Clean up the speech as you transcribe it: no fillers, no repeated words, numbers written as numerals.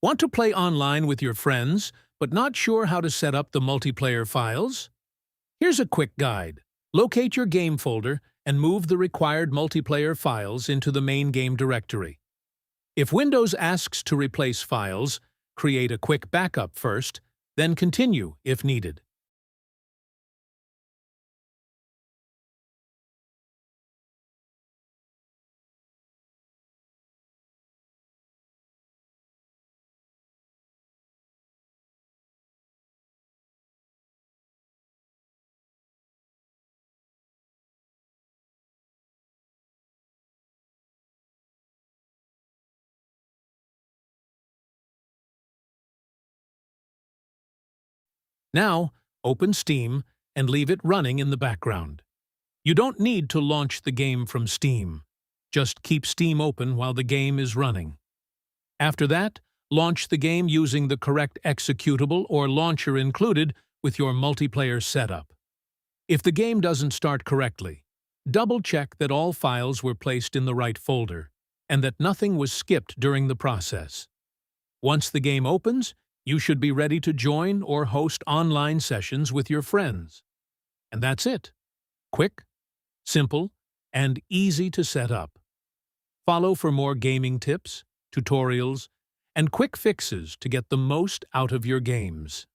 Want to play online with your friends, but not sure how to set up the multiplayer files? Here's a quick guide. Locate your game folder and move the required multiplayer files into the main game directory. If Windows asks to replace files, create a quick backup first, then continue if needed. Now, open Steam and leave it running in the background. You don't need to launch the game from Steam. Just keep Steam open while the game is running. After that, launch the game using the correct executable or launcher included with your multiplayer setup. If the game doesn't start correctly, double-check that all files were placed in the right folder and that nothing was skipped during the process. Once the game opens, you should be ready to join or host online sessions with your friends. And that's it. Quick, simple, and easy to set up. Follow for more gaming tips, tutorials, and quick fixes to get the most out of your games.